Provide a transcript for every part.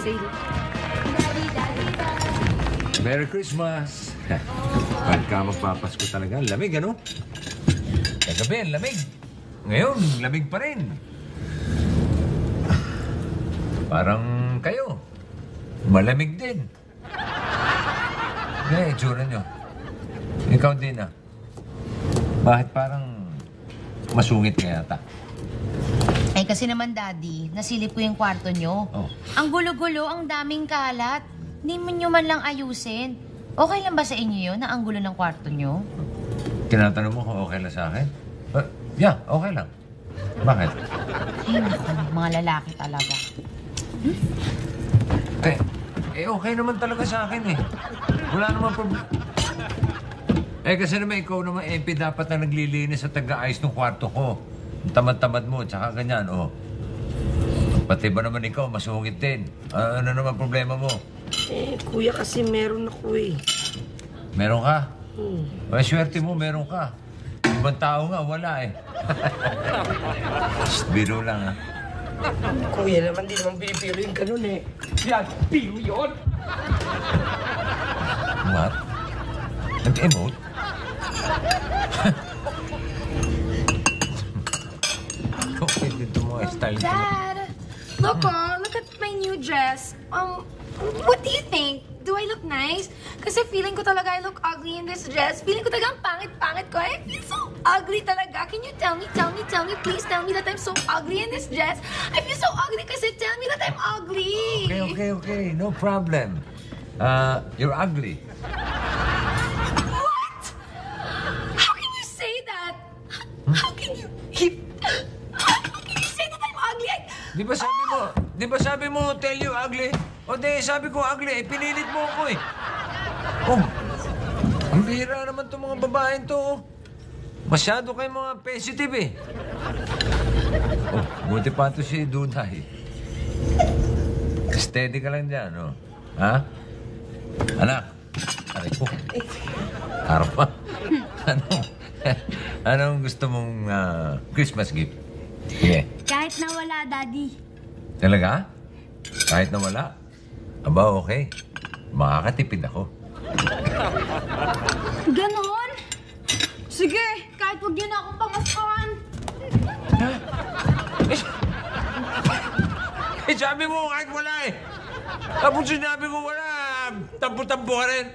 sale. Merry Christmas! Pagka magpapasko talaga, lamig, ano? Kagabi, ang lamig. Ngayon, lamig pa rin. Parang kayo. Malamig din. Eh, itsura nyo. Ikaw din, ah. Bakit parang masungit ka yata? Eh, kasi naman, Daddy, nasilip ko yung kwarto nyo. Oh. Ang gulo-gulo, ang daming kalat. Hindi mo nyo man lang ayusin. Okay lang ba sa inyo yun, na ang gulo ng kwarto nyo? Tinatanong mo kung okay lang sa akin? Yeah, okay lang. Bakit? Ay, naku, mga lalaki talaga. Okay naman talaga sa akin eh. Wala naman problema. Kasi naman ikaw naman, MP, dapat na naglilinis at taga-ayos ng kwarto ko. Tamad-tamad mo, tsaka ganyan, oh. Pati ba naman ikaw, masungit din. Ano naman problema mo? Kuya, kasi meron ako eh. Meron ka? Ay, swerte mo, meron ka. Ibang tao nga, wala eh. Biro lang, ha? Kuya naman, di naman pinipiro yung ganun eh. Yan, piro yun! What? Nag-emote? Okay, dito mo, style. Dad! Look at my new dress. What do you think? Do I look nice? Kasi feeling ko talaga I look ugly in this dress. Feeling ko talaga ang pangit-pangit ko. I feel so ugly talaga. Can you tell me, please tell me that I'm so ugly in this dress? I feel so ugly kasi tell me that I'm ugly. Okay. No problem. You're ugly. What? How can you say that? How can you say that I'm ugly? Di ba sabi mo, tell you ugly? O di, sabi ko ugly, pinilit mo ako eh. Oh, ang bihira naman itong mga babaeng to, oh. Masyado kayong mga sensitive eh. Oh, buti pa ito si Duday. Steady ka lang dyan, oh. Ha? Anak, aray ko. Harap pa. Anong gusto mong Christmas gift? Yeah. Kahit na wala, Daddy. Talaga? Kahit na wala? Aba, okay. Makakatipid ako. Ganon? Sige, kahit huwag niyo na akong pamaskahan. Sabi mo kahit wala eh. Tapos sinabi mo wala, tampo-tampo ka rin.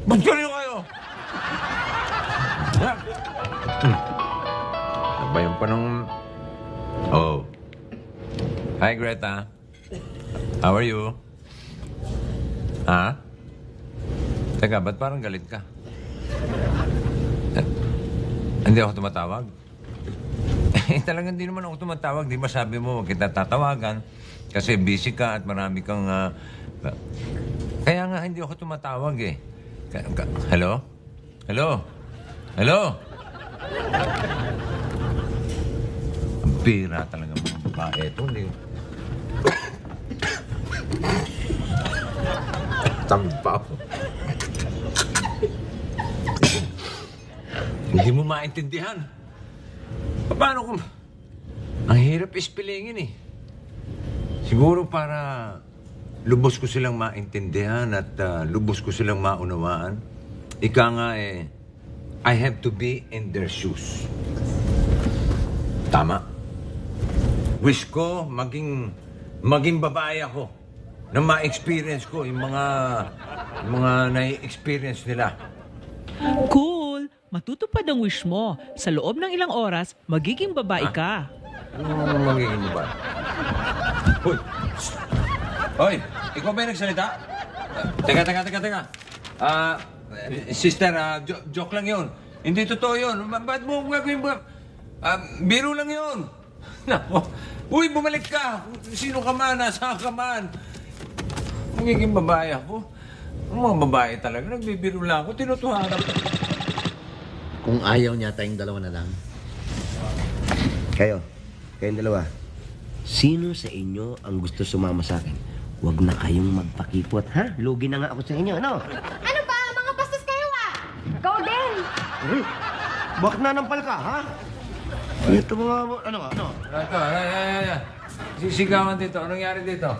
Magtuloy kayo. Sabayan pa ng... Oh. Hi, Greta. How are you? Ha? Teka, ba't parang galit ka? Hindi ako tumatawag? Talagang hindi naman ako tumatawag. Di ba sabi mo, huwag kita tatawagan kasi busy ka at marami kang... Kaya nga hindi ako tumatawag eh. Hello? Hello? Hello? Ang bira talaga mga babae ito. Tampaw. Hindi mo maintindihan. Paano kung... Ang hirap ispilingin eh. Siguro para lubos ko silang maintindihan at lubos ko silang maunawaan. Ika nga eh, I have to be in their shoes. Tama. Wish ko maging babae ako na ma-experience ko yung mga na-experience nila. Cool! Matutupad ang wish mo. Sa loob ng ilang oras, magiging babae ka. Ano magiging babae? Hoy! Ikaw ba yung nagsalita? Teka. Sister, joke lang yun. Hindi totoo yun. Ba't mo gagawin ba? Biro lang yun. Uy, bumalik ka. Sino ka man, nasaan ka man. Magiging babae ako. Ang mga babae talaga, nagbibiro lang ako. Tinutuhanan ko. Kung ayaw niya, tayong dalawa na lang. Kayong dalawa. Sino sa inyo ang gusto sumama sa akin? Huwag na kayong magpakipot, ha? Lugi na nga ako sa inyo, ano? Ano ba? Mga bastos kayo Ikaw din! Bakit nanampal ka, ha? Ito mga... Ano? Ito, ay. Sisigawan dito. Anong nangyari dito?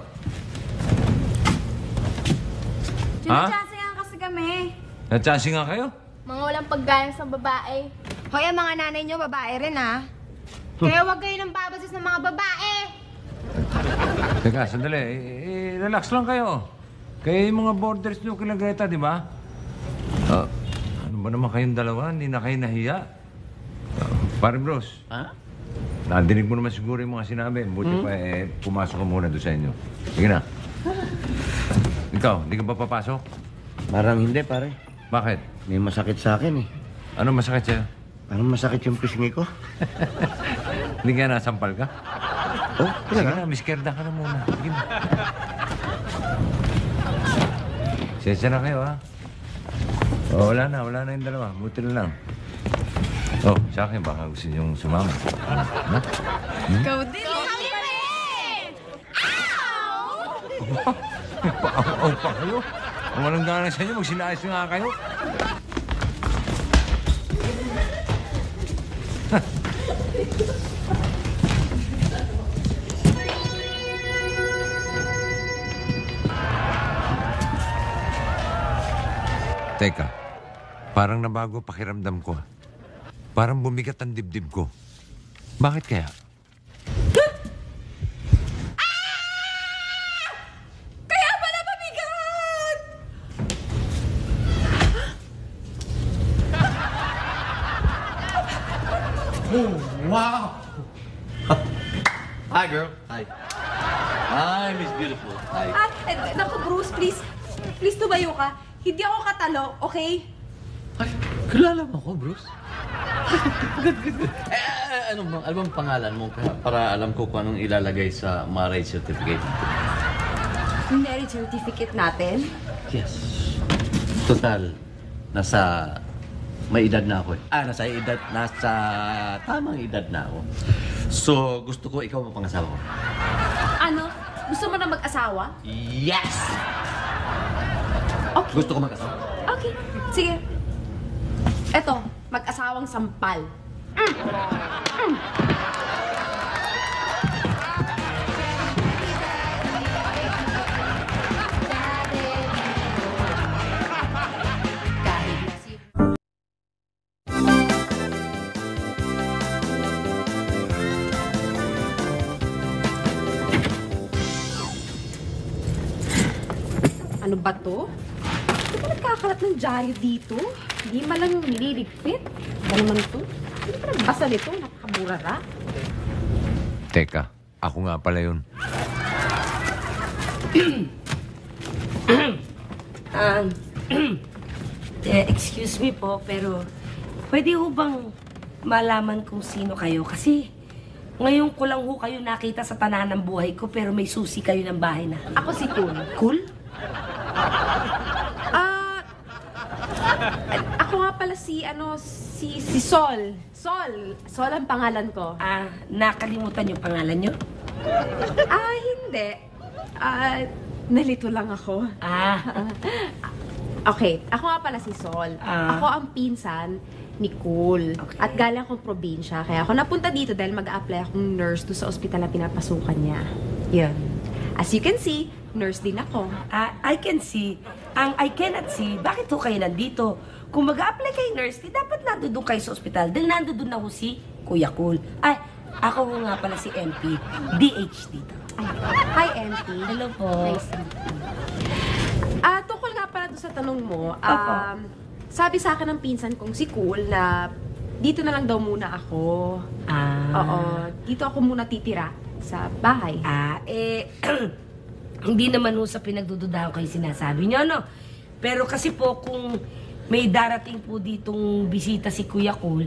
Sinadyasingan kasi kami. Natsasi nga kayo? Mga walang paggalang sa babae. Hoy, ang mga nanay nyo, babae rin, ha? Kaya wag kayo nang babasis ng mga babae. Teka, sandali. Relax lang kayo. Kayo yung mga borders nyo kila Greta, di ba? Ano ba naman kayong dalawa? Hindi na kayo nahiya? Pare Bros. Ha? Nadinig mo naman siguro yung mga sinabi. Buti pa pumasok ka muna doon sa inyo. Sige na. Ikaw, hindi ka ba papasok? Parang hindi, pare. Bakit? May masakit sa akin, eh. Ano masakit sa'yo? Parang masakit yung pisngi ko. Hindi ka nasampal ka? Oh, Sige talaga? na, miskerda ka na muna. Sige na. Sensya na kayo, ha? Wala na yung dalawa. Buti na lang. Sa akin, baka gusto niyong sumama. Ano? Ikaw din. Paaw pa kayo. Kung walang gana sa inyo, magsinayos na nga kayo. Teka, parang nabago pakiramdam ko. Parang bumigat ang dibdib ko. Bakit kaya? Kaya pala mabigat! Hi, girl. Hi. Hi, Miss Beautiful. Hi. Naku, Bruce, please. Please, tumayo ka. Hindi ako katalo, okay? Ay, kilala mo ko, Bruce? Good. Ano bang pangalan mo para alam ko kung anong ilalagay sa marriage certificate? Yung marriage certificate natin? Yes. Total, may edad na ako eh. Nasa tamang edad na ako. So, gusto ko ikaw mapangasawa ko. Ano? Gusto mo na mag-asawa? Yes! Okay. Gusto ko mag-asawa. Okay, sige. Eto, mag-asawang sampal. Ano ba to? Hindi ba nagkakalat ng dyaryo dito? Hindi man lang nililigpit. Ba naman to? Hindi ba nagbasa nito? Napakaburara. Teka, ako nga pala yun. Excuse me po, pero pwede ho bang malaman kung sino kayo? Kasi ngayon ko lang ho kayo nakita sa tanan ng buhay ko, pero may susi kayo ng bahay na. Ako si Kun. Cool? Ako nga pala si Sol. Sol ang pangalan ko. Nakalimutan yung pangalan nyo? Hindi. Nalito lang ako. Okay, ako nga pala si Sol. Ako ang pinsan ni Cool. Okay. At galing akong probinsya. Kaya ako napunta dito dahil mag-a-apply akong nurse doon sa ospital na pinapasukan niya. Yun. As you can see, nurse din ako. I can see. Ang I cannot see, bakit ho kayo nandito? Kung mag-a-apply kayo nurse, di dapat nandoon kayo sa ospital. Dahil nandoon na ho si Kuya Cool. Ako ho nga pala si MP. DH dito. Hi, MP. Hello po. Nice to meet you. Tungkol nga pala doon sa tanong mo, Opo. sabi sa akin ng pinsan kong si Cool na dito na lang daw muna ako. Oo, dito ako muna titira sa bahay. Hindi naman ho sa pinagdududahan kayo sinasabi nyo, no? Pero kasi po, kung may darating po ditong bisita si Kuya Cool,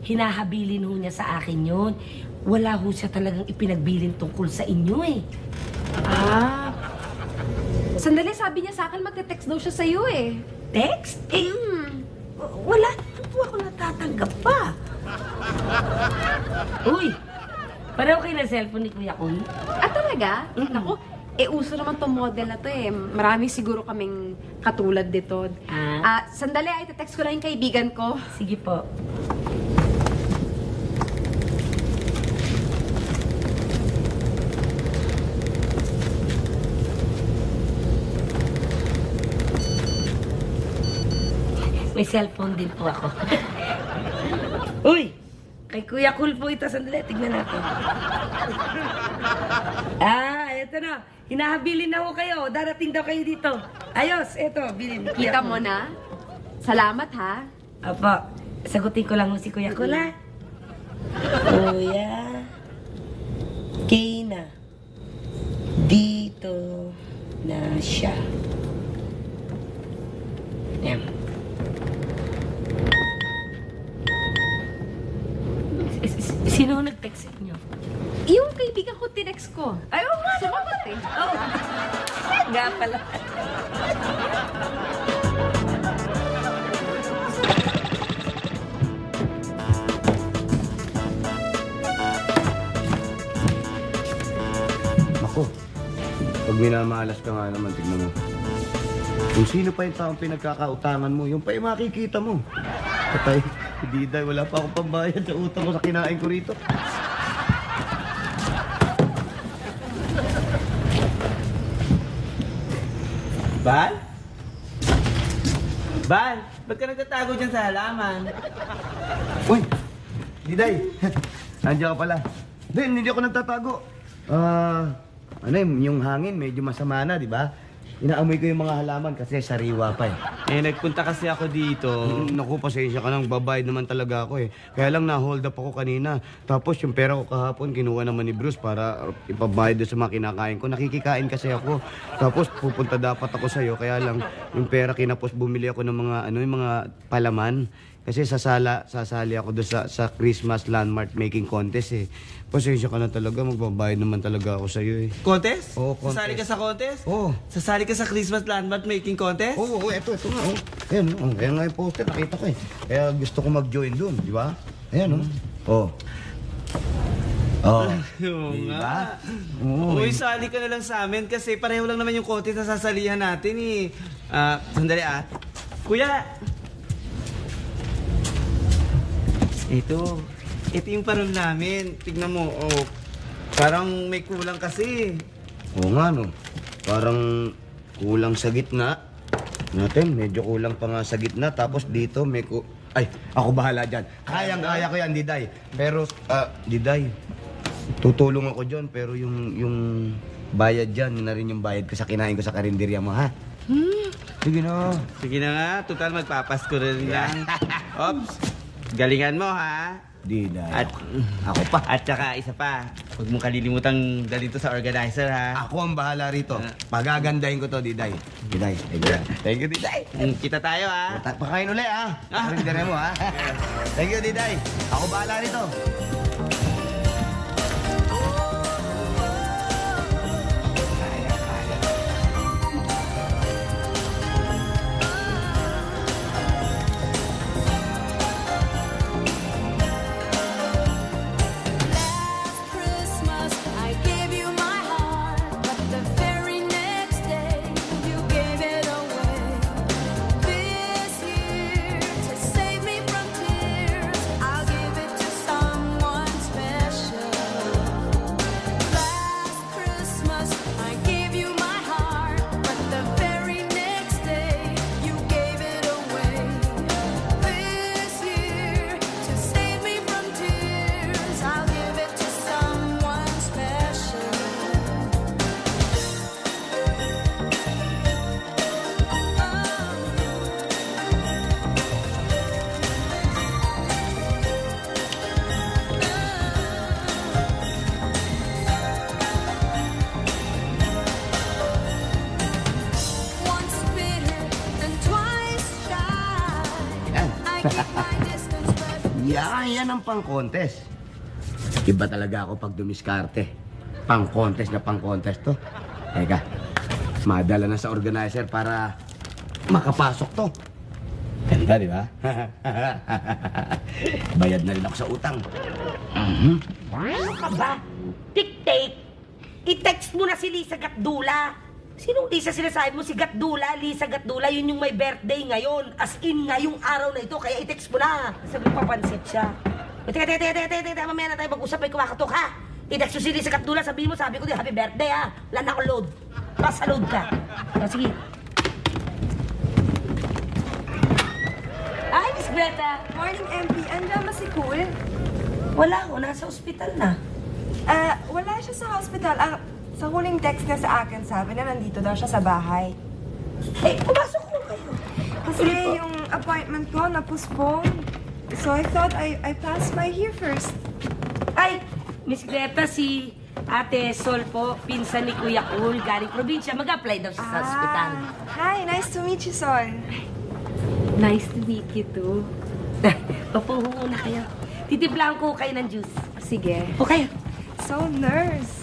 hinahabilin ho niya sa akin yun. Wala ho siya talagang ipinagbilin tungkol sa inyo, eh. Sandali, sabi niya sa akin magte-text daw siya sa'yo eh. Text? Wala naman po ako natatanggap pa. Uy, pareho kayo na cellphone ni Kuya Cool? Talaga? Naku, uso naman tong model na to eh. Marami siguro kaming katulad dito. Sandali, ite-text ko lang yung kaibigan ko. Sige po. May cellphone din po ako. Uy! Kay Kuya Cool po ito. Sandali, tignan natin. Eto na. Hinahabilin na ko kayo. Darating daw kayo dito. Ayos, eto. Bilin. Kita mo na? Salamat, ha? Apo, sagutin ko lang mo si Kuya Cool, ha? Kuya... Kina. Dito na siya. Ayan. Sino nag-text sa inyo? Yung kaibigan ko, tinext ko. Ay, oo nga. Sumagot eh. Oo. Nga pala. Ako, pag minamalas ka nga naman, tignan mo. Kung sino pa yung taong pinagkakautangan mo, yung pa yung makikita mo. Patay, hindi dahil wala pa akong pambayad sa utang ko sa kinain ko rito. Bal? Bal, ba't ka nagtatago dyan sa halaman? Uy, Diday, nandiyan ka pala. Hindi ako nagtatago. Yung hangin medyo masama na, di ba? Inaamoy ko yung mga halaman kasi sariwa pa eh. Nagpunta kasi ako dito. Naku, pasensya ka nang babayad naman talaga ako eh. Kaya lang na-hold up ako kanina. Tapos yung pera ko kahapon, kinuha naman ni Bruce para ipabayad doon sa mga kinakain ko. Nakikikain kasi ako. Tapos pupunta dapat ako sa'yo. Kaya lang yung pera kinapos bumili ako ng mga, yung mga palaman. Kasi sasali ako doon sa Christmas Landmark Making Contest eh. Pasensya ka na talaga, magbabayad naman talaga ako sa'yo eh. Contest? Oo, contest. Sasali ka sa contest? Oo. Sasali ka sa Christmas Landmark Making Contest? Oo, ito nga. Oh. Ayan, ayan nga yung poster, nakita ko eh. Kaya gusto ko mag-join doon, di ba? Ayan, oh. Oo diba? nga. Oo. Uy, sali ka na lang sa amin kasi pareho lang naman yung contest na sasalihan natin eh. Sandali Kuya! Ito yung parol namin. Tignan mo, parang may kulang kasi. Oo nga, no. Parang kulang sa gitna. Natin, medyo kulang pa nga sa gitna. Tapos dito may Ay, ako bahala dyan. Kayang-kaya ko yan, Diday. Pero, Diday, tutulong ako dyan. Pero yung bayad dyan, yun na rin yung bayad ko sa kinain ko sa karinderya mo, ha? Sige na. Sige na nga, total magpapasko rin lang. Ops, galingan mo, ha? Diday. At ako pa. At saka isa pa, huwag mong kalilimutang dalhin to sa organizer, ha? Ako ang bahala rito. Pagagandahin ko to, Diday. Diday, thank you, Diday. Kita tayo, ha? Pakain ulit, ha? Karinderya mo, ha? Thank you, Diday. Ako bahala rito. Yan ang pang-contest. Iba talaga ako pag dumiskarte. Pang-contest na pang-contest to. Teka, madala na sa organizer para makapasok to. Ganda, di ba? Bayad na rin ako sa utang. Ano ka ba? Tik-take! I-text mo na si Lisa Gatdula. Sinong Lisa sinasabi mo? Si Gatdula, Lisa Gatdula, yun yung may birthday ngayon. As in, ngayong araw na ito, kaya i-text mo na. Sabi mo, papansit siya. Teka, mamaya na tayo mag-usap, may kumakatok, ha? I-text mo si Lisa Gatdula, sabi mo, sabi ko din, happy birthday, ha? Wala na akong load. Basta load ka. Sige. Greta. Morning, MP. Andiyan ba si Cool? Wala ko, nasa ospital na. Wala siya sa hospital. Sa huling text niya sa akin, sabi na nandito daw siya sa bahay. Eh, pumasok ko kayo. Kasi yung appointment ko na-postpone. So I thought I passed by here first. Ay, Miss Greta, si Ate Sol po, pinsan ni Kuya Cool, galing probinsya. Mag-apply daw siya sa ospital. Hi, nice to meet you, Sol. Nice to meet you too. Upo muna kayo. Titiplahan ko kayo ng juice. Sige. Okay. So, nurse.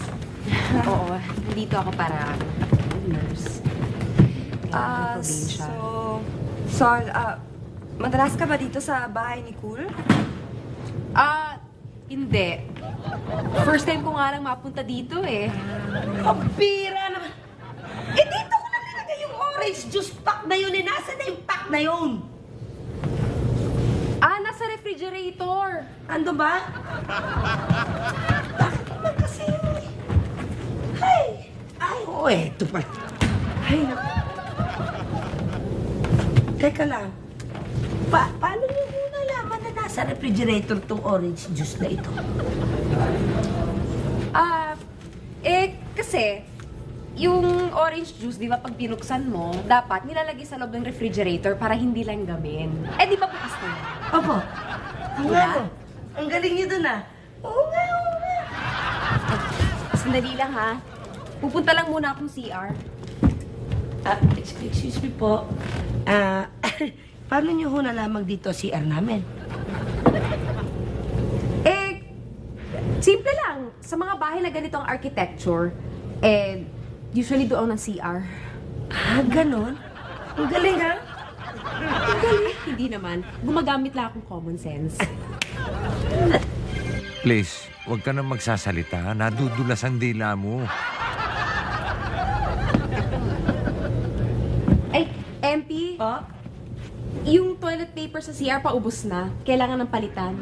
Oo, nandito ako para nurse. Probinsya. Sol, madalas ka ba dito sa bahay ni Cool? Hindi. First time ko nga lang mapunta dito eh. Ang pira naman. Eh, dito ko lang nilagay yung orange juice pack na yun. Eh, nasa na yung pack na yun? Nasa refrigerator. Ando ba? Bakit naman kasi? Ay! Ay, oo, eto pa. Ay, naku. Teka lang. Paano niyo mo nalaman na nasa refrigerator tong orange juice na ito? Kasi, yung orange juice, di ba, pag pinuksan mo, dapat nilalagay sa loob ng refrigerator para hindi lang gamin. Eh, di ba bukas na yun? Opo. Diba? Ang galing niyo dun, Oo nga, oo nga. Sandali lang, ha? Pupunta lang muna akong CR. Excuse me po. Paano niyo ho nalaman dito CR namin? Simple lang. Sa mga bahay na ganito ang architecture, usually doon ang CR. Ganon? Ang galing, ha? Ang galing. Hindi naman. Gumagamit lang akong common sense. Please, huwag ka na magsasalita. Nadudulas ang dila mo. Ay, MP? Yung toilet paper sa CR paubos na. Kailangan ng palitan.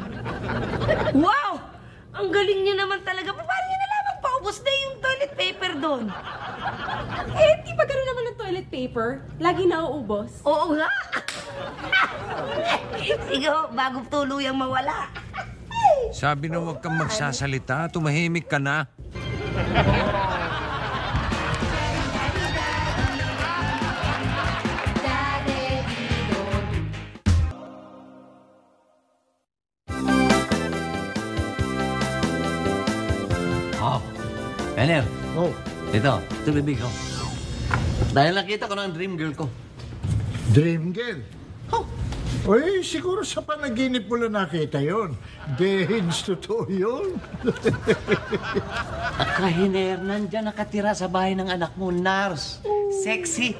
Wow! Ang galing niyo naman talaga. Paano niyo nalaman paubos na yung toilet paper doon? Di ba gano'n naman ng toilet paper? Lagi nauubos. Oo nga. Sige, bago tuluyang mawala. Sabi na huwag kang magsasalita. Tumahimik ka na. Enel. Ito bibig ko. Dahil nakita ko ng dream girl ko. Dream girl? Uy, siguro sa panaginip mo lang nakita yun. Dehins, totoo yun. Kahiner, nandyan nakatira sa bahay ng anak mo, Nars. Sexy.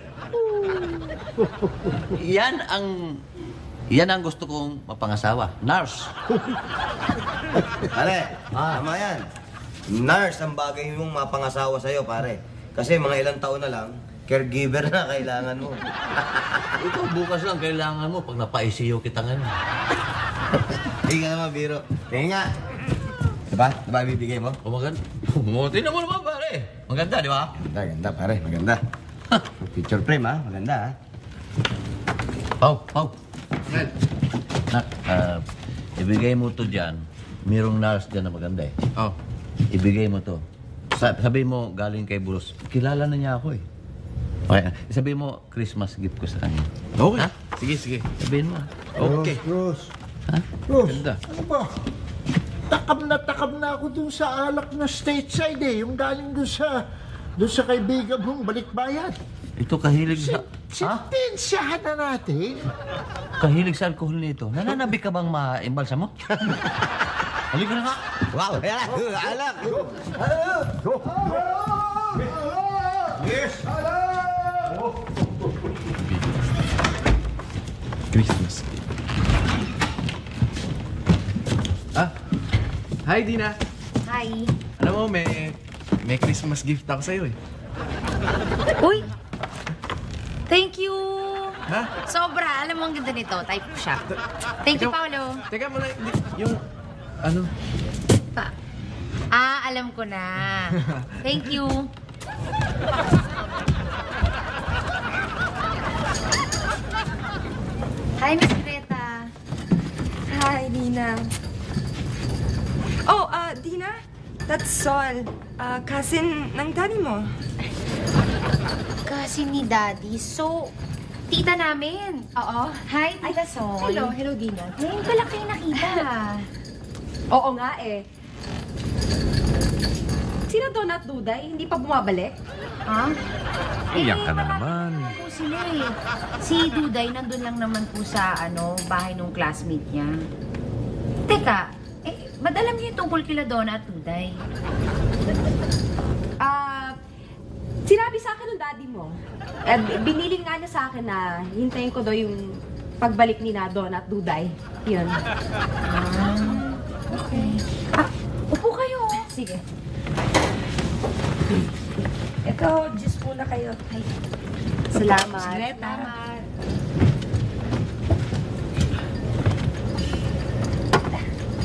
Yan ang gusto kong mapangasawa. Nars. Pare, tama yan. Nurse ang bagay mong mapangasawa sa'yo, pare. Kasi mga ilang taon na lang, caregiver na kailangan mo. Ikaw, bukas lang kailangan mo pag napa-ICU kita ngayon. Hindi nga naman, biro. Tingin nga. Diba? Diba bibigay mo? Maganda. Tingnan mo naman, pare. Maganda, di ba? Maganda, pare. Maganda. Picture frame, ha? Maganda, ha? Pau. Nak, ibigay mo to dyan. Mayroong nurse dyan na maganda eh. Ibigay mo to. Sabi mo, galing kay Bruce. Kilala na niya ako eh. Okay, sabihin mo, Christmas gift ko sa kanya. Okay. Ha? Sige. Sabihin mo. Okay. Rose. Ha? Rose, Ganda. ano ba? Takam na ako dun sa alak na stateside eh. Yung galing dun sa kaibigan mong balikbayan. Ito kahilig sa... Sintensyahan na natin. Kahilig sa alkohol nito. Nananabi ka bang ma-imbalsa mo? Halika na nga. Wow, alak. Yes. Christmas. Hi, Dina. Hi. Alam mo, may Christmas gift ako sa'yo eh. Uy! Thank you! Ha? Sobra. Alam mo, ang ganda nito. Type ko siya. Thank you, Paolo. Teka muna, yung... Ano? Alam ko na. Thank you. Hi, Miss Greta. Dina. Oh, Dina? That's Sol. Cousin ng daddy mo. Kasi ni Daddy. So, tita namin. Oo. Hi, Tita Sol. Hello, Dina. Ngayon pala kayo nakita. Oo nga eh. Sino Donut Duday? Hindi pa bumabalik? Ha? Iyak ka na naman. Po sila eh. Si Duday nandun lang naman po sa bahay nung classmate niya. Teka, ba't alam niyo yung tungkol kila Donna at Duday? Sinabi sa akin ng daddy mo. Biniling nga niya sa akin na hintayin ko daw yung pagbalik ni na Donna at Duday. Yun. Okay. Upo kayo. Sige. Ito, juice muna kayo. Ay. Salamat. Salamat.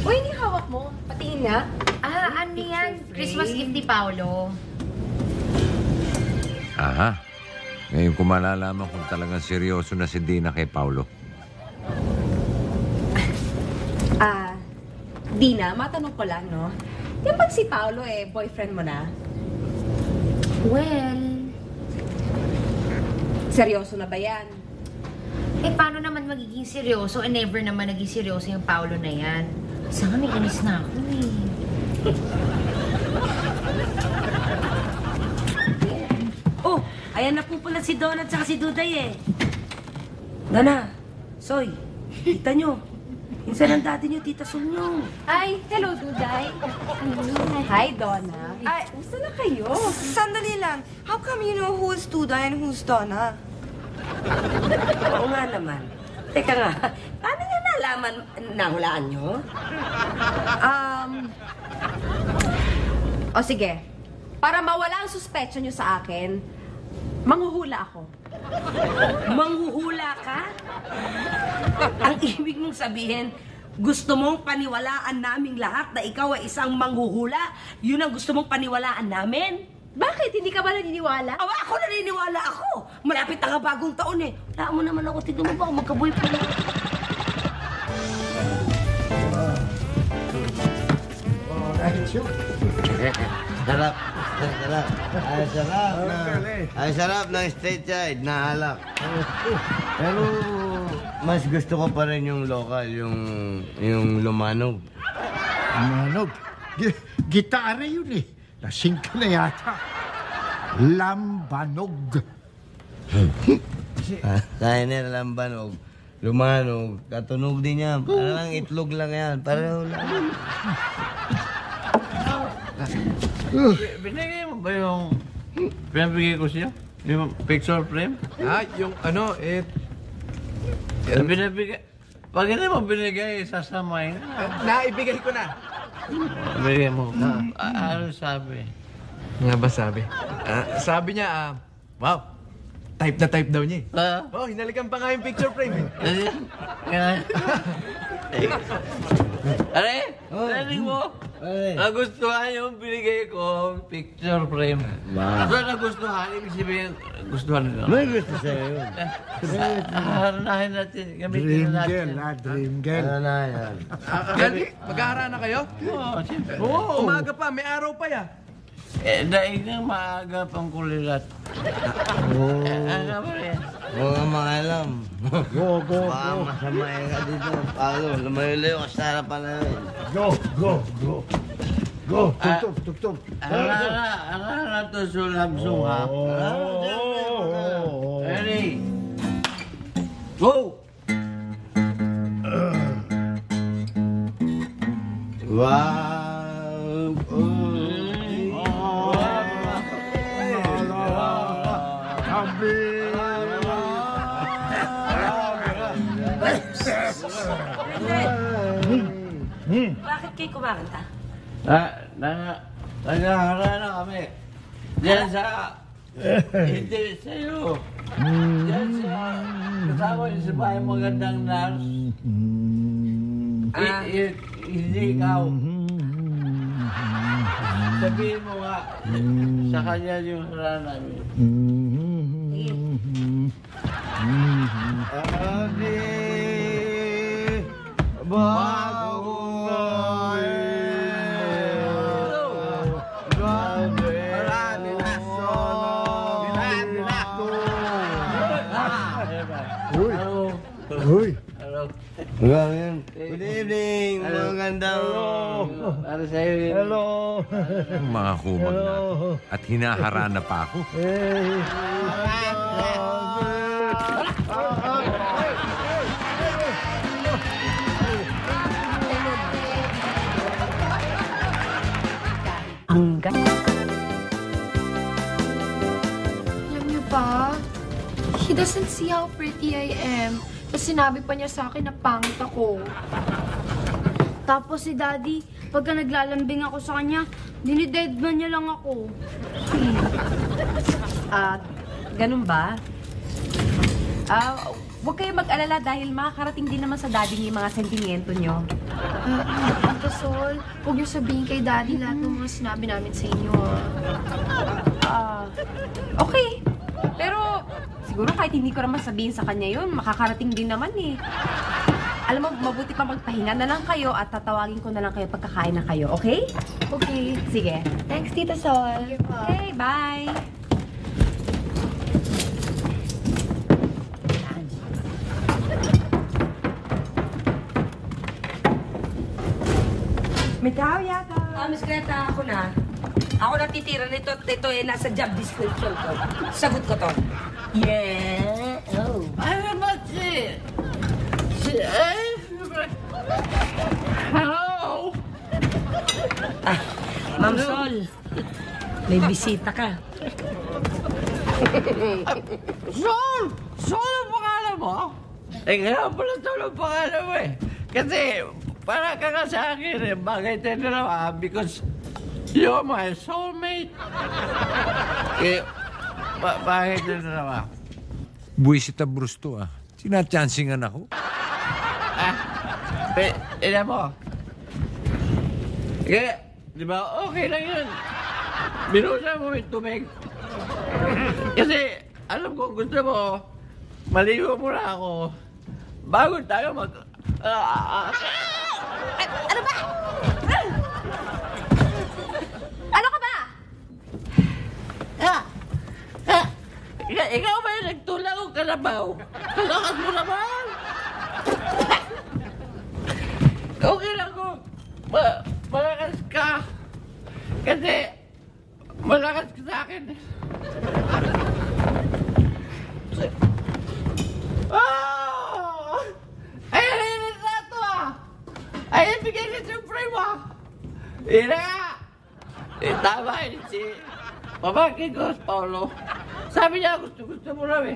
Uy, hindi hawak mo. Patingin nga. Ano yan? Christmas gift ni Paolo. Aha. Ngayon ko malalaman kung talagang seryoso na si Dina kay Paulo. Dina, matanong ko lang, no? Yung pag si Paolo, boyfriend mo na? Well, seryoso na ba yan? paano naman magiging seryoso? Never naman naging seryoso yung Paolo na yan. Saka may inis na ako eh. Oh, ayan na po pala si Donna at saka si Duday eh. Donna, Soy, kita nyo. Minsan ang dati nyo, Tita Sol nyo. Ay, hello, Duday. Hi, Donna. Ay, gusto na kayo. Sandali lang. How come you know who's Duday and who's Donna? Oo nga naman. Teka nga, paano nyo nalaman, nahulaan nyo? O sige, para mawala ang suspecha nyo sa akin, manghuhula ako. Manghuhula ka? Ang ibig mong sabihin, gusto mong paniwalaan naming lahat na ikaw ay isang manghuhula? Yun ang gusto mong paniwalaan namin? Bakit? Hindi ka ba naniniwala? Ako naniniwala ako. Malapit na nga bagong taon eh. Wala mo naman ako. Tignan mo ba ako magka-boyfriend? Sarap. Sarap. Ay, sarap ng state side na alak. Pero mas gusto ko pa rin yung local, yung lumanog. Lumanog? Gitara yun eh. Lasing ka na yata. Lambanog. Tainer, lambanog. Lumanog. Katunog din yan. Parang itlog lang yan. Pareho lang. Binigay mo ba yung pinabigay ko siya? Yung picture frame? Yung Binibigay. Pag hindi mo binigay, sasamay. naibigay ko na. Binigay mo. Ano sabi? Nga ba sabi? Sabi niya, wow, type na type daw niya eh. Hinalikan pa nga yung picture frame eh. Are, narinig mo? Nagustuhan yung binigay ko picture frame. Wow. So nagustuhan, ibig sabihin, gustuhan nila. May gusto sa'yo yun. Haranahin natin, gamitin na natin. Dream girl. Ano na yan? Mag-aara na kayo? Oo, siyempre. Umaga pa, may araw pa ya. Daig nang maaga pang kulilat. Ano ba rin? Oo nga mga alam. Go. Baka masamay ka dito. Paolo, lumayo-layo ka sa harapan na yun. Go. Tugtog. Ang to sulab-sung ha. Ready? Go! Wow! Bakit kayo kumakanta? Nagahara na kami. Diyan sa... Hindi sa'yo. Diyan sa... Kasama yung sa bahay magandang nurse. Hindi ikaw. Sabihin mo nga sa kanya yung harana namin. Bago Good evening, mga ganda. Para sa'yo yun. Hello. Mga kumag na. At hinaharana pa ako. Ang ganda. Alam niyo ba, he doesn't see how pretty I am. Tapos sinabi pa niya sa akin na pangit ako. Tapos si Daddy, pagka naglalambing ako sa kanya, dinidedman niya lang ako. Ganun ba? Huwag kayo mag-alala dahil makakarating din naman sa daddy niyo yung mga sentimiento niyo. Tita Sol, huwag niyo sabihin kay Daddy lahat ng mga sinabi namin sa inyo, Okay. Pero siguro kahit hindi ko naman sabihin sa kanya yun, makakarating din naman eh. Alam mo, mabuti pa magpahinga na lang kayo at tatawagin ko na lang kayo pagkakain na kayo, okay? Okay. Sige. Thanks, Tita Sol. Okay, bye! May tao yata. Miss Greta, ako na. Ako na titira nito. Ito eh, nasa job description ko. Sagot ko to. Yeah. Oh. Ano ba hello? Ma'am Sol, may bisita ka. Sol! Sol ang pangalan mo? Kaya pala Sol ang pangalan mo eh. Kasi para ka sa akin eh, bagay tayo na naman because you're my soulmate. Bagay tayo na naman. Buwisita Bruce to ah. Sinachansingan ako. Ina mo. Kaya, di ba, okay lang yun. Binusa mo yung tubig. Kasi, alam ko, gusto mo, maligo muna ako bago tayo mag... Ano ba? Ano ka ba? Ikaw ba yung nagtulang o kalabaw? Kalakas mo naman! Okay lang ko. Malakas ka. Kasi, malakas ka sa akin. Ayan na ito ah! Ayan, bigyan ka sa frame ah! Ina! Tama yun si pamangkin ko, Paulo. Sabi niya, gusto mo raw eh.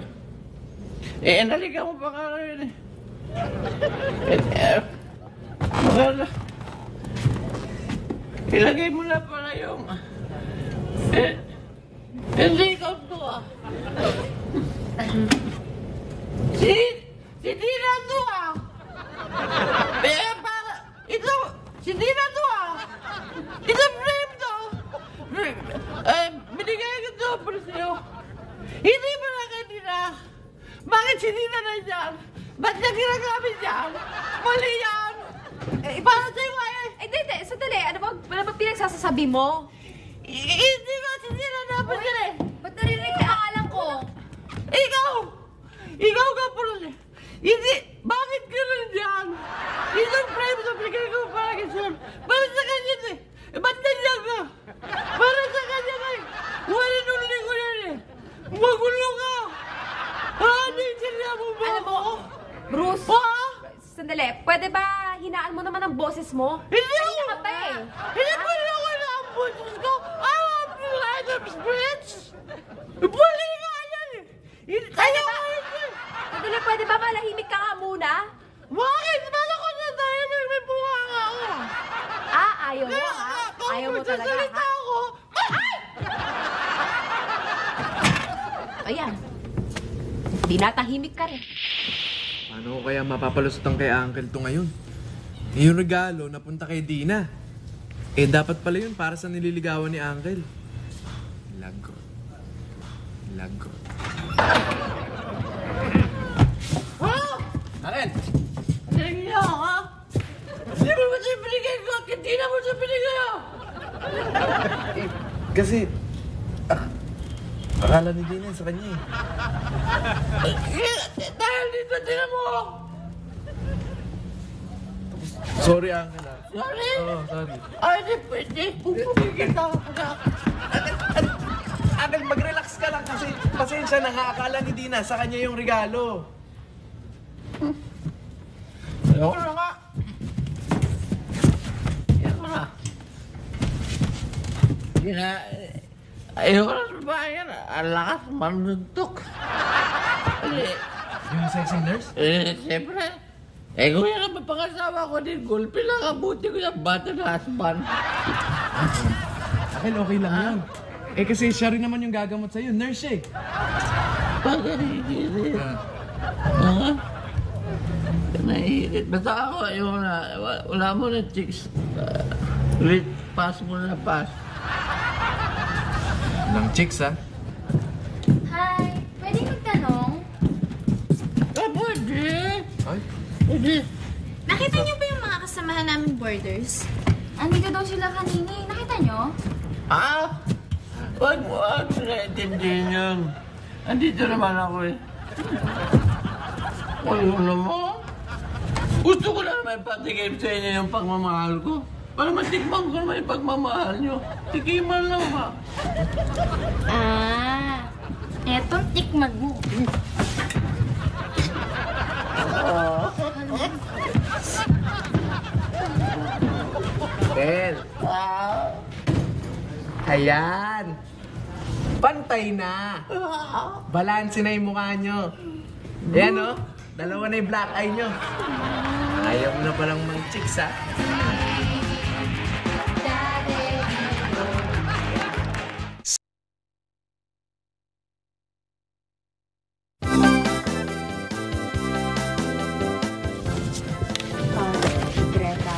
Naligaw mo pa nga rin eh. Maganda. Ilagay mo na pala yung... hindi ikaw to ah. Si Dina to ah. Ito, si Dina to ah. Ito frame to. Binigay ko to para sa'yo. Hindi ba na kay Dina? Bakit si Dina na dyan? Ba't niya ginagamit yan? Mali yan! Para sa'yo nga yan! Hindi, sandali. Ano ba pinagsasasabi mo? Hindi ba si Dina dapat yan eh? Ba't narinig ka akalan ko? Ikaw ka pala eh. Hindi, bakit ka rin dyan? Isang frame na bigay ko para kay Sol. Para sa kanya eh. Ba't nandiyan ka? Para sa kanya eh. Wala nung ko yan eh. Magulo ka! Mo ba? Alam mo, Bruce, sandali, pwede ba hinaan mo naman ang boses mo? Hindi Kanina ka pa eh. Hindi ko na wala ang boses ko. I want to light up spirits. Bali nga yan eh. Pwede ba? Sandali, pwede ba malahimik ka nga muna? Bakit? Bala ko na tayo may buha nga ako. Ayaw mo ha? Ayaw mo talaga ha? Ako. Ayan. Dinatahimik ka rin. Paano ko kaya mapapalusot kay Uncle to ngayon? Yung regalo napunta kay Dina. Dapat pala yun para sa nililigawan ni Uncle. Lagot. Akin! Hindi ako! Hindi mo siya binigay ko! Hindi na mo siya binigay ko! Kasi, akala ni Dina sa kanya eh. Dahil dito, tinan mo! Sorry, Uncle. Sorry? Oo, sorry. Ay, di pwede. Pupupin kita. Uncle, mag-relax ka lang kasi pasensya na nga. Akala ni Dina sa kanya yung regalo. Ayoko na nga. Ayoko na. Ayoko na sa bayan. Ang lakas manuntok. Yung sexy nurse? Siyempre. Kung yan ang mapangasawa ko din, gulpi lang ang buti ko yung bata na husband. Uncle, okay lang yan. Kasi siya rin naman yung gagamot sa'yo. Nurse eh. Pag-iigilid. Naiilit. Basta ako, ayoko na. Wala mo na, chicks. Pass mo na, pass. Ng chicks, ha? Hi, pwede magtanong? Pwede. Ay? Pwede. Nakita niyo ba yung mga kasamahan naming boarders? Andito daw sila kanina eh. Nakita niyo? Wag mo naintindihan yun. Andito naman ako eh. Ano mo? Gusto ko na naman patigim sa inyo yung pagmamahal ko. Para matikman ko naman yung pagmamahal nyo. Tikiman lang ba? Etong tikman mo. Ben. Ayan. Pantay na. Balanse na yung mukha nyo. Ayan o. Dalawa na yung black eye nyo. Ayaw mo na palang mga chicks, ha? Greta.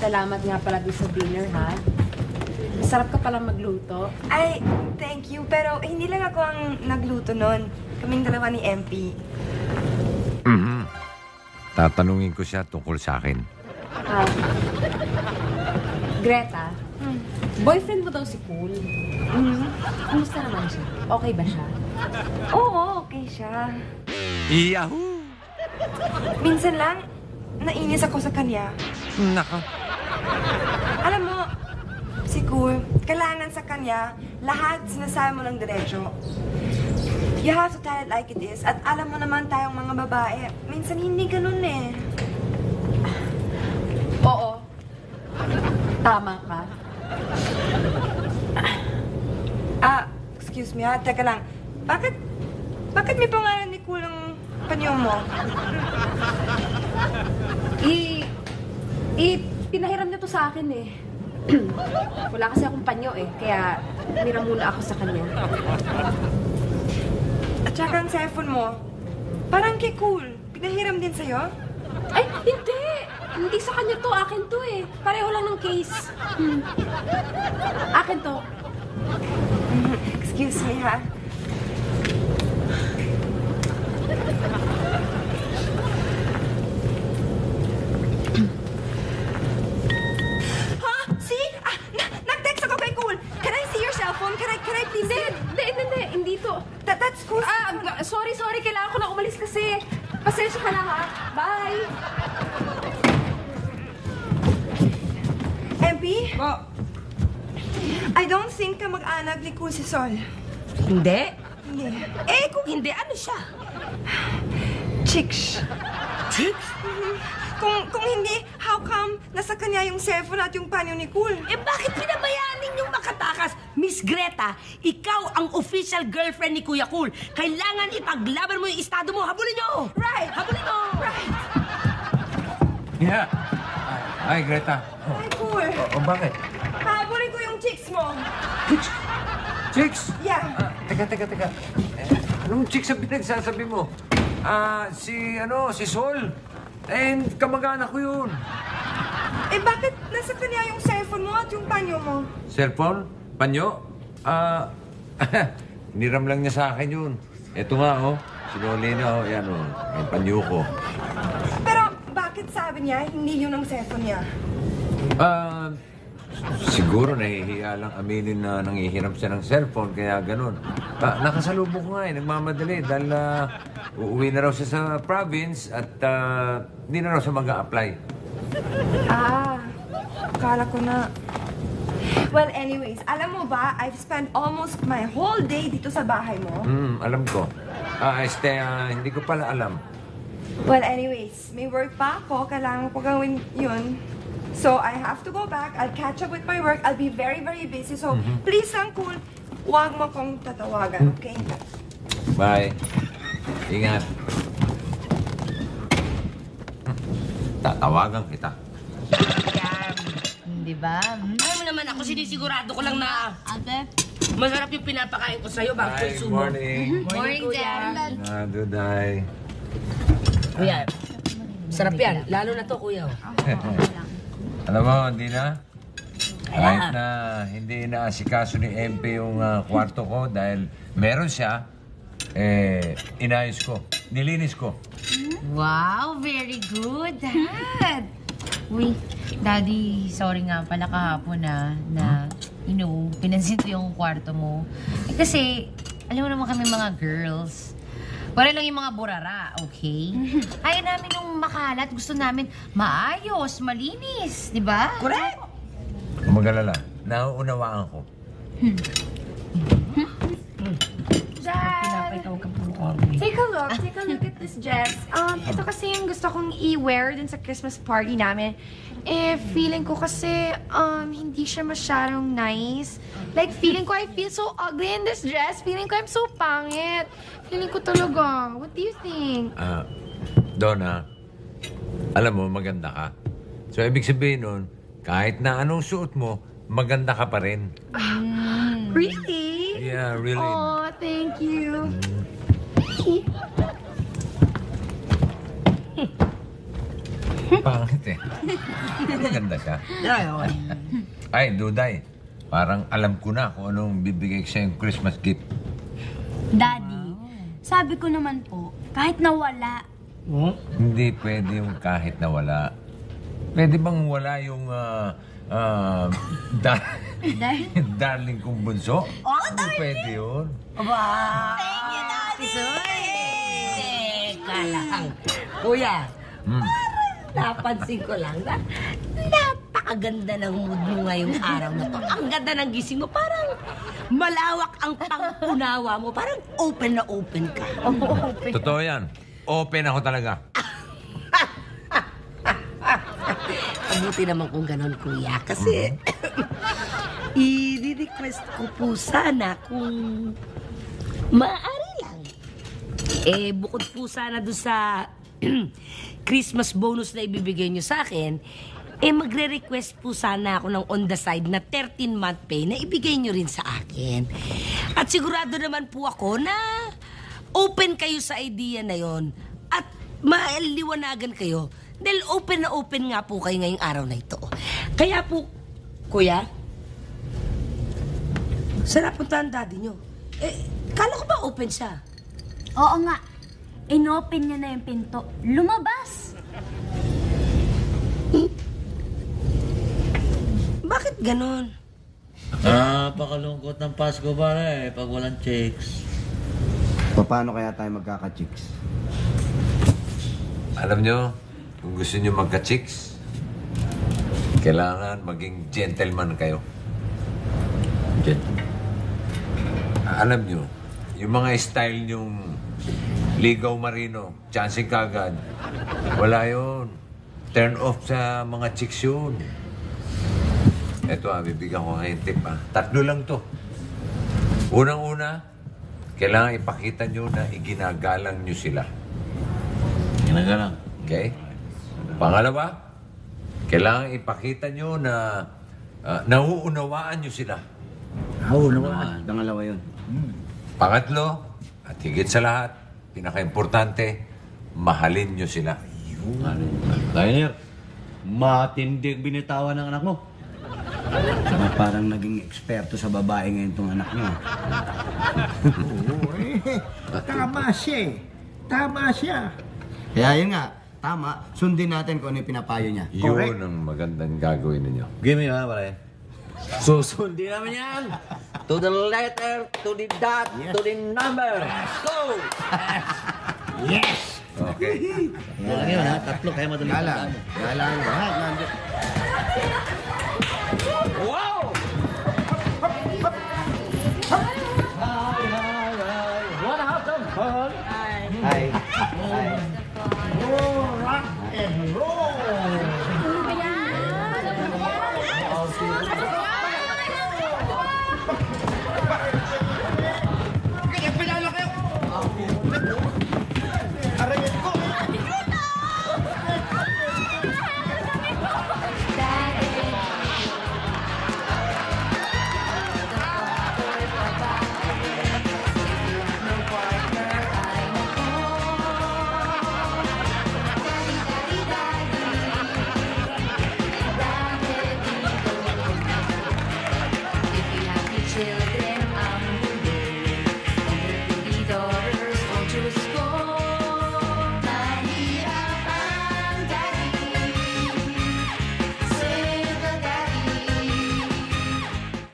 Salamat nga pala sa dinner, ha? Masarap ka palang magluto. Ay, thank you. Pero hindi lang ako ang nagluto nun. Kaming dalawa ni MP. Tatanungin ko siya tungkol sa akin. Greta, boyfriend mo daw si Cool. Kumusta naman siya? Okay ba siya? Oo, okay siya. Yahoo! Minsan lang, nainis ako sa kanya. Naka. Alam mo, si Cool, kailangan sa kanya, lahat sinasabi mo ng diretsyo. You have to tell it like it is. At alam mo naman tayong mga babae, minsan hindi ganun eh. Oo. Tama ka. Excuse me ha, teka lang. Bakit may pangalan ni Cool ang panyo mo? Pinahiram niya to sa akin eh. Wala kasi akong panyo eh, kaya mira muna ako sa kanya. At saka ang cellphone mo, parang kay Cool. Pinahiram din sa'yo? Ay, hindi! Hindi sa kanya to, akin to eh. Pareho lang ng case. Akin to. Excuse me ha. Nag-text ako kay Cool. Can I see your cellphone? Can I please see it? Hindi to. That's cool. Sorry. Kailangan ko na umalis kasi. Pasensya ka na ha. Bye! MP? I don't think ka mag-anak ni Cool si Sol. Hindi? Hindi. Kung hindi, ano siya? Chicks. Chicks? Kung hindi, how come nasa kanya yung cellphone at yung panyo ni Cool? Bakit pinabayaan ninyong makatakas? Miss Greta, ikaw ang official girlfriend ni Kuya Cool. Kailangan ipaglaban mo yung estado mo. Habulin niyo! Right! Habulin mo! Right! Yeah. Ay, Greta. Ay, Cool. Bakit? Habulin ko yung chicks mo. Chicks? Yeah. Teka. Anong chicks ang pinagsasabi mo? Si Sol. Kamag-anak ko yun. Bakit nasa kanya yung cellphone mo at yung panyo mo? Cellphone? Panyo? Niram lang niya sa akin yun. Ito nga, Sinuli na, yan, yung panyo ko. Pero bakit sabi niya hindi yun ang cellphone niya? Siguro nahihiya lang aminin na nangihiram siya ng cellphone, kaya ganun. Nakasalubong ko nga nagmamadali dahil uuwi na raw siya sa province at hindi na raw siya mag-a-apply. Akala ko na. Well, anyways, alam mo ba, I've spent almost my whole day dito sa bahay mo. Alam ko. Hindi ko pala alam. Well, anyways, may work pa ako. Kailangan ko gawin yun. So, I have to go back. I'll catch up with my work. I'll be very, very busy. So, please lang, Cool, huwag mo kong tatawagan, okay? Bye. Ingat. Tatawagan kita. Di ba? Alam mo naman ako, sinisigurado ko lang na masarap yung pinapakain ko sa'yo bago ko Good isubo. morning. Morning, Dad. Duday. Kuya, sarap yan. Lalo na to, kuya. Alam mo, hindi na. Kahit na hindi inaasikaso ni MP yung kwarto ko dahil meron siya, inayos ko. Nilinis ko. Wow, very good, Dad. Uy, Daddy, sorry nga pala kahapon na pinansin ko yung kwarto mo. Kasi, alam mo naman kami mga girls. Wala lang yung mga burara, okay? Ayaw namin nung makalat. Gusto namin maayos, malinis, di ba? Correct! Kung mag-alala, nauunawaan ko. Dad! Take a look at this dress. Ito kasi yung gusto kong i-wear dun sa Christmas party namin. Feeling ko kasi, hindi siya masyadong nice. Like, feeling ko I feel so ugly in this dress. Feeling ko I'm so pangit. Feeling ko talaga. What do you think? Donna, alam mo, maganda ka. So, ibig sabihin nun, kahit na anong suot mo, maganda ka pa rin. Really? Yeah, really. Oh, thank you. Pangit Maganda ka. Ay, Duday, parang alam ko na kung anong bibigay ko sa'yo yung Christmas gift. Daddy, sabi ko naman po, kahit nawala. Hindi pwede yung kahit na wala. Pwede bang wala yung darling kong bunso? Hindi pwede yun. Thank you, Daddy! Teka lang. Kuya, napansin ko lang na napakaganda ng mood mo ngayong araw na to. Ang ganda ng gising mo. Parang malawak ang pangunawa mo. Parang open na open ka. Totoo yan. Open ako talaga. Mabuti naman kung ganon, kuya. Kasi, i-request ko po sana kung maaari lang. Bukod po sana doon sa Christmas bonus na ibibigay nyo sa akin, magre-request po sana ako ng on the side na 13-month pay na ibigay nyo rin sa akin. At sigurado naman po ako na open kayo sa idea na yon at maaliwanagan kayo dahil open na open nga po kayo ngayong araw na ito. Kaya po, kuya, sarap punta ang daddy nyo. Kala ko ba open siya? Oo nga. Inopen niya na yung pinto. Lumabas! Bakit ganon? Pakalungkot ng Pasko ba pag walang chicks. Paano kaya tayo magkaka-chicks? Alam nyo, kung gusto nyo magka-chicks, kailangan maging gentleman kayo. Gentleman? Alam nyo, yung mga style nyong ligaw marino, chancing kagad, wala yun. Turn off sa mga chicks yun. Eto bibigyan ko ngayon tip 3 lang to. Unang-una, kailangan ipakita nyo na iginagalang nyo sila. Ginagalang? Okay? Pangalawa, kailangan ipakita nyo na nauunawaan nyo sila. Nauunawaan? Dangalawa yun. Pangatlo, at higit sa lahat, pinaka-importante, mahalin nyo sila. Tyler, matindig binitawan ng anak mo. Parang naging eksperto sa babae ngayon itong anak niya. Oo, tama siya eh. Tama siya. Kaya yun nga, tama. Sundin natin kung ano yung pinapayo niya. Yun ang magandang gagawin ninyo. Give me pare. Susundin namin yan. To the letter, to the dot, to the number. Go! Yes! Okay. Lang yun, ha? Tatlo, kaya madali tandaan mo. Galang lahat. Wow! Wanna have some fun? Hi. Oh, rock and roll! Kaya pinalo kayo! Arayet ko! Children